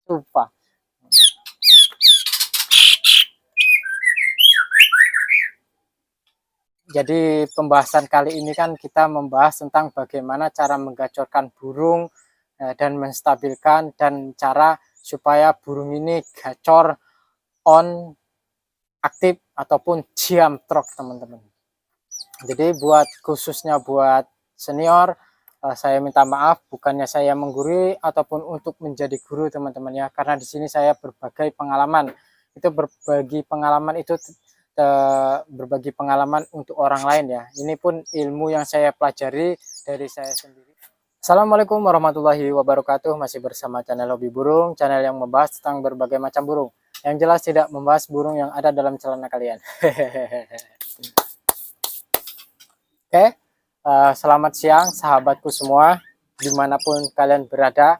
lupa. Jadi pembahasan kali ini kan kita membahas tentang bagaimana cara menggacorkan burung dan menstabilkan, dan cara supaya burung ini gacor on, aktif ataupun jam trot, teman-teman. Jadi khususnya buat senior, saya minta maaf, bukannya saya menggurui ataupun untuk menjadi guru, teman-teman ya, karena di sini saya berbagi pengalaman. Itu berbagi pengalaman untuk orang lain ya. Ini pun ilmu yang saya pelajari dari saya sendiri. Assalamualaikum warahmatullahi wabarakatuh. Masih bersama channel Hobi Burung, channel yang membahas tentang berbagai macam burung. Yang jelas tidak membahas burung yang ada dalam celana kalian. Oke, selamat siang sahabatku semua, dimanapun kalian berada.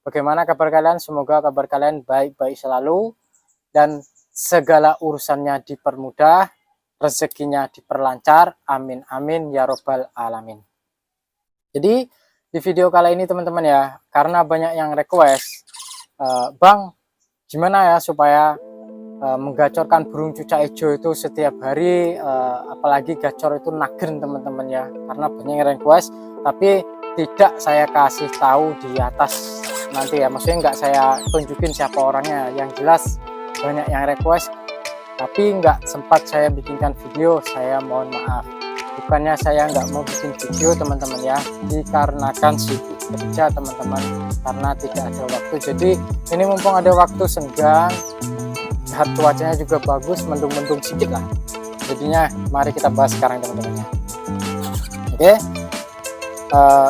Bagaimana kabar kalian? Semoga kabar kalian baik-baik selalu dan segala urusannya dipermudah, rezekinya diperlancar, amin amin ya robbal alamin. Jadi di video kali ini teman-teman ya, karena banyak yang request, Bang, gimana ya supaya menggacorkan burung cucak hijau itu setiap hari, apalagi gacor itu nagen, teman-teman ya, karena banyak yang request, tapi tidak saya kasih tahu di atas nanti ya, maksudnya nggak saya tunjukin siapa orangnya. Yang jelas banyak yang request tapi nggak sempat saya bikinkan video, saya mohon maaf. Bukannya saya nggak mau bikin video, teman-teman ya, dikarenakan sibuk kerja, teman-teman, karena tidak ada waktu. Jadi ini mumpung ada waktu senggang, cuacanya juga bagus, mendung-mendung sedikit lah, jadinya mari kita bahas sekarang, teman-teman ya. Oke,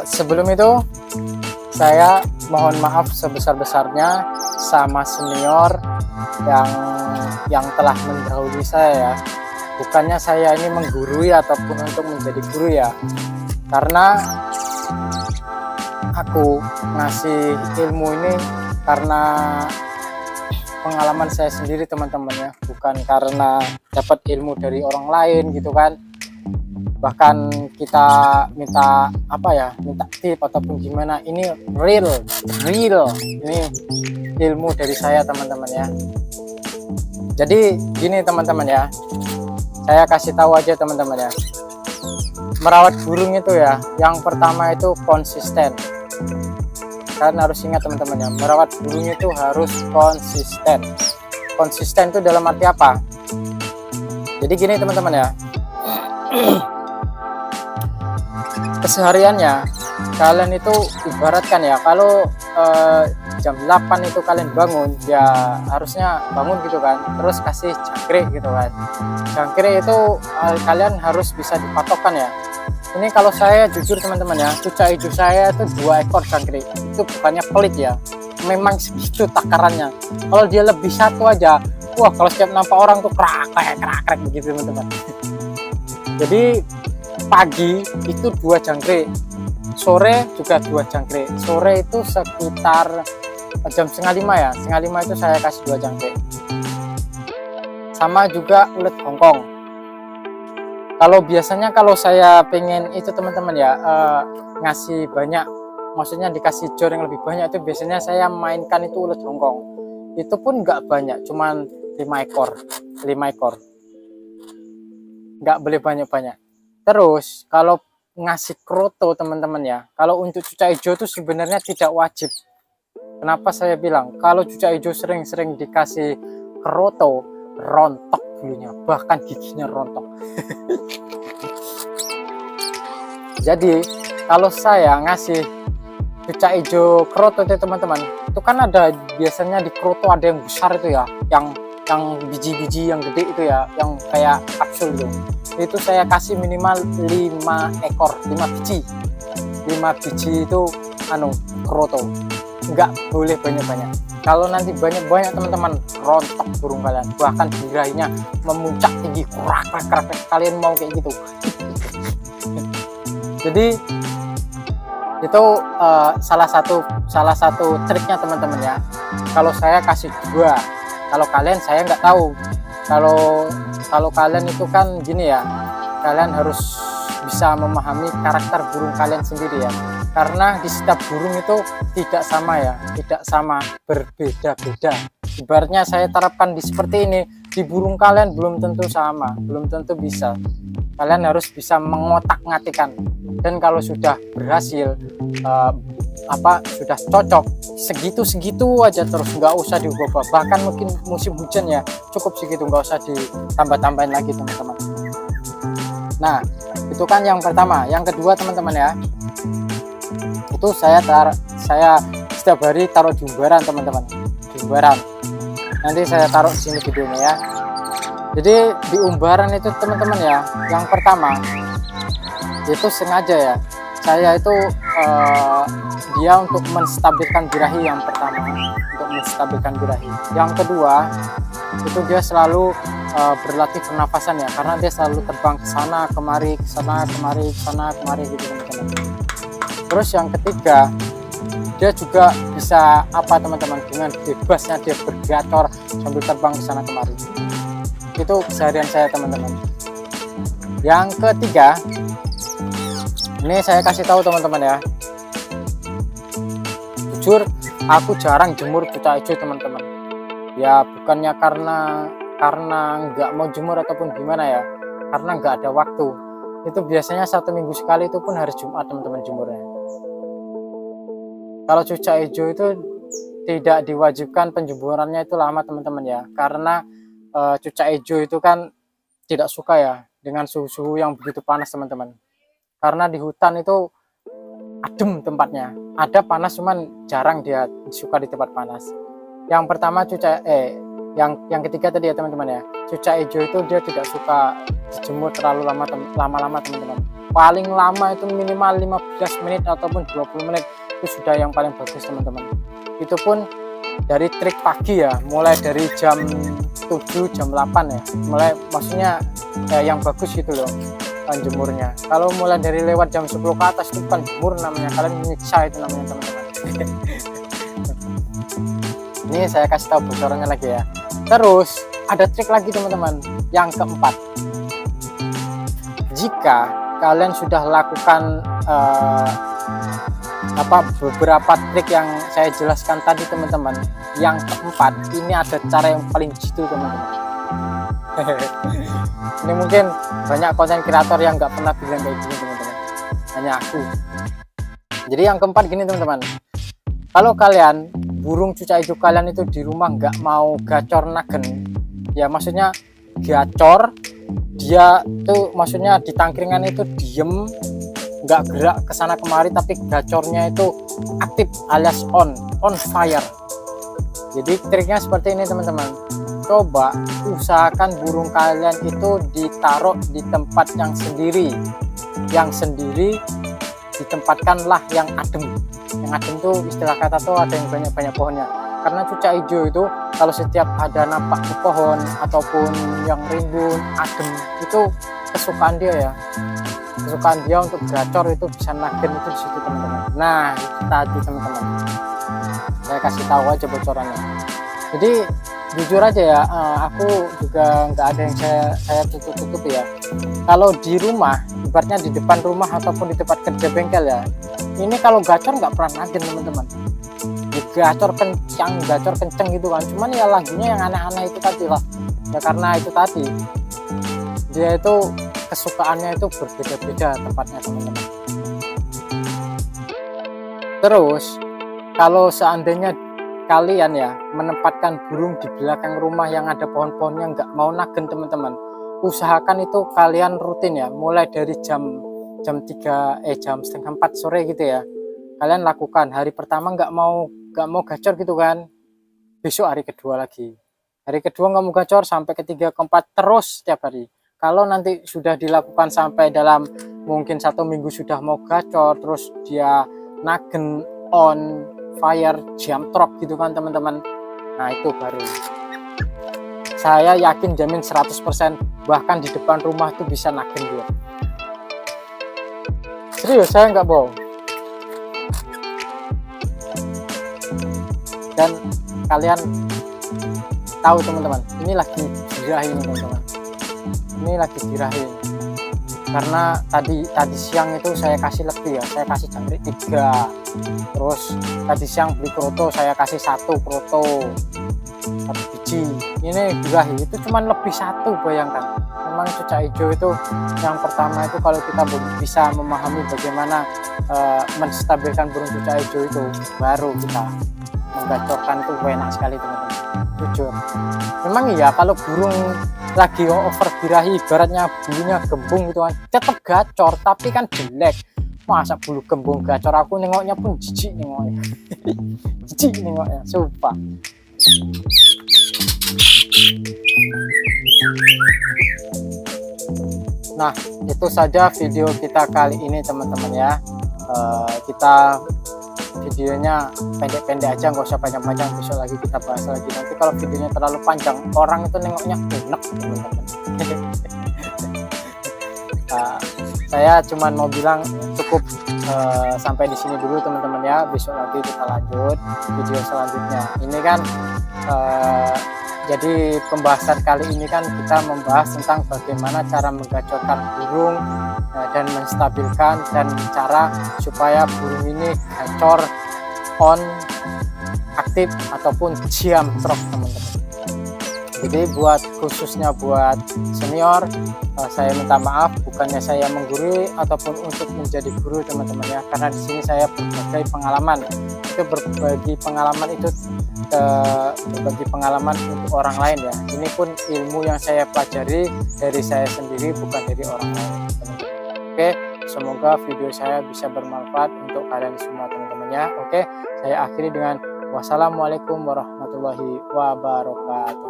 sebelum itu saya mohon maaf sebesar-besarnya sama senior yang telah mendahului saya ya. Bukannya saya ini menggurui ataupun untuk menjadi guru ya, karena aku ngasih ilmu ini karena pengalaman saya sendiri, teman-teman ya, bukan karena dapat ilmu dari orang lain gitu kan. Bahkan kita minta minta tip ataupun gimana, ini real ini ilmu dari saya, teman-teman ya. Jadi gini teman-teman ya, saya kasih tahu aja teman-teman ya, merawat burung itu ya, yang pertama itu konsisten. Kalian harus ingat teman-teman ya, merawat burung itu harus konsisten. Konsisten itu dalam arti apa? Jadi gini teman-teman ya, kesehariannya kalian itu ibaratkan ya, kalau jam 8 itu kalian bangun ya, harusnya bangun gitu kan, terus kasih jangkrik gitu kan. Jangkrik itu kalian harus bisa dipatokkan ya. Ini kalau saya jujur teman-teman ya, cucak hijau saya itu 2 ekor jangkrik, itu bukannya pelit ya, memang segitu takarannya. Kalau dia lebih satu aja, wah, kalau setiap nampak orang tuh krak begitu teman-teman. Jadi pagi itu 2 jangkrik, sore juga 2 jangkrik. Sore itu sekitar jam setengah 5 ya, setengah 5 itu saya kasih 2 jangkrik. Sama juga ulet hongkong. Kalau biasanya kalau saya pengen itu teman-teman ya, ngasih banyak, maksudnya dikasih jor yang lebih banyak, itu biasanya saya mainkan itu ulet hongkong. Itu pun nggak banyak, cuman 5 ekor, nggak boleh banyak-banyak. Terus kalau ngasih kroto teman-teman ya, kalau untuk cucak hijau itu sebenarnya tidak wajib. Kenapa saya bilang kalau cucak hijau sering-sering dikasih kroto, rontok bulunya, bahkan giginya rontok. Jadi kalau saya ngasih cucak hijau kroto itu teman-teman, itu kan ada biasanya di kroto ada yang besar itu ya, yang biji-biji yang gede itu ya, yang kayak kapsul itu saya kasih minimal 5 ekor, 5 biji itu kroto, nggak boleh banyak-banyak. Kalau nanti banyak-banyak teman-teman, rontok burung kalian, bahkan birahinya memuncak tinggi, krak. Kalian mau kayak gitu? Jadi itu salah satu triknya teman-teman ya. Kalau saya kasih 2, kalau kalian saya nggak tahu. Kalau kalian itu kan gini ya, kalian harus bisa memahami karakter burung kalian sendiri ya. karena di setiap burung itu tidak sama ya, tidak sama, berbeda-beda. Ibaratnya saya terapkan di seperti ini, di burung kalian belum tentu sama, belum tentu bisa. Kalian harus bisa mengotak-ngatikan, dan kalau sudah berhasil sudah cocok segitu aja terus, nggak usah diubah, bahkan mungkin musim hujan ya cukup segitu, nggak usah ditambah-tambahin lagi teman-teman. Nah itu kan yang pertama. Yang kedua teman-teman ya, itu saya setiap hari taruh di umbaran teman-teman, di umbaran. Nanti saya taruh di sini videonya ya. Jadi di umbaran itu teman-teman ya, yang pertama itu sengaja ya, saya itu dia untuk menstabilkan birahi. Yang pertama untuk menstabilkan birahi. Yang kedua itu dia selalu berlatih pernafasan ya, karena dia selalu terbang ke sana kemari, ke sana kemari, ke sana kemari gitu teman-teman. Terus yang ketiga, dia juga bisa teman-teman, dengan bebasnya dia bergacor sambil terbang ke sana kemari. Itu keseharian saya teman-teman. Yang ketiga, ini saya kasih tahu teman-teman ya, jujur aku jarang jemur cucak hijau teman-teman ya, bukannya karena nggak mau jemur ataupun gimana ya, karena nggak ada waktu. Itu biasanya 1 minggu sekali, itu pun hari Jumat teman-teman jemurnya. Kalau cucak hijau itu tidak diwajibkan penjemurannya itu lama teman-teman ya, karena cucak hijau itu kan tidak suka ya dengan suhu yang begitu panas teman-teman, karena di hutan itu adem tempatnya, ada panas cuman jarang dia suka di tempat panas. Yang pertama yang ketiga tadi ya teman-teman ya, cucak hijau itu dia tidak suka dijemur terlalu lama-lama teman-teman. Paling lama itu minimal 15 menit ataupun 20 menit itu sudah yang paling bagus teman-teman. Itu pun dari trik pagi ya, mulai dari jam 7 jam 8 ya, mulai maksudnya yang bagus gitu loh jemurnya. Kalau mulai dari lewat jam 10 ke atas itu bukan jemur namanya, kalian menyiksa itu namanya teman-teman. Ini saya kasih tahu bocorannya lagi ya. Terus ada trik lagi teman-teman, yang keempat. Jika kalian sudah lakukan beberapa trik yang saya jelaskan tadi teman-teman, yang keempat ini ada cara yang paling jitu teman-teman. Ini mungkin banyak konten kreator yang nggak pernah bilang kayak gini teman-teman, hanya aku. Jadi yang keempat gini teman-teman, kalau kalian burung cucak hijau kalian itu di rumah nggak mau gacor nagen ya, maksudnya gacor dia tuh maksudnya di tangkringan itu diem, nggak gerak ke sana kemari, tapi gacornya itu aktif alias on fire. Jadi triknya seperti ini teman-teman, coba usahakan burung kalian itu ditaruh di tempat yang sendiri, ditempatkanlah yang adem. Yang adem tuh istilah kata tuh ada yang banyak pohonnya, karena cucak hijau itu kalau setiap ada napak di pohon ataupun yang rimbun adem, itu kesukaan dia ya, kesukaan dia untuk gacor itu bisa nagen itu di situ teman-teman. Nah itu tadi teman-teman, saya kasih tahu aja bocorannya. Jadi jujur aja ya, aku juga nggak ada yang saya tutup ya. Kalau di rumah, ibaratnya di depan rumah ataupun di tempat kerja bengkel ya, ini kalau gacor nggak pernah nagen teman-teman. Gacor kenceng gitu kan, cuman ya lagunya yang aneh-aneh itu tadi lah ya, karena itu tadi dia itu kesukaannya itu berbeda-beda tempatnya teman-teman. Terus kalau seandainya kalian ya menempatkan burung di belakang rumah yang ada pohon-pohonnya nggak mau nagen teman-teman, usahakan itu kalian rutin ya, mulai dari jam 3 jam setengah 4 sore gitu ya, kalian lakukan. Hari pertama nggak mau gacor gitu kan, besok hari kedua lagi, hari kedua nggak mau gacor, sampai ketiga keempat terus setiap hari. Kalau nanti sudah dilakukan sampai dalam mungkin 1 minggu sudah mau gacor, terus dia nagen on fire jam trok gitu kan teman-teman, nah itu baru saya yakin jamin 100%, bahkan di depan rumah tuh bisa nagen dia. Serius, saya nggak bohong. Dan kalian tahu teman-teman, ini lagi birahi teman-teman, ini lagi birahi. karena tadi siang itu saya kasih lebih ya, saya kasih jangkrik 3, terus tadi siang beli kroto saya kasih 1 kroto 1 biji, ini birahi itu cuman lebih 1, bayangkan. Memang cucak hijau itu yang pertama itu kalau kita bisa memahami bagaimana menstabilkan burung cucak hijau itu, baru kita menggacorkan tuh enak sekali teman-teman, jujur. Memang iya kalau burung lagi over birahi ibaratnya bulunya gembung gitu kan tetap gacor, tapi kan jelek. Masa bulu gembung gacor, aku nengoknya pun jijik nengoknya. Jijik nengoknya, sumpah. Nah, itu saja video kita kali ini teman-teman ya. Kita videonya pendek-pendek aja, nggak usah panjang-panjang, besok lagi kita bahas lagi. Nanti kalau videonya terlalu panjang orang itu nengoknya enak teman-teman. Saya cuman mau bilang cukup sampai di sini dulu teman-teman ya, besok lagi kita lanjut video selanjutnya. Ini kan jadi pembahasan kali ini kan kita membahas tentang bagaimana cara menggacorkan burung dan menstabilkan, dan cara supaya burung ini gacor on, aktif ataupun jam trok teman-teman. Jadi khususnya buat senior, saya minta maaf, bukannya saya menggurui ataupun untuk menjadi guru teman-teman ya, karena di sini saya berbagi pengalaman. Itu berbagi pengalaman untuk orang lain ya. Ini pun ilmu yang saya pelajari dari saya sendiri, bukan dari orang lain teman-teman. Oke, semoga video saya bisa bermanfaat untuk kalian semua teman-teman ya. Oke, saya akhiri dengan wassalamualaikum warahmatullahi wabarakatuh.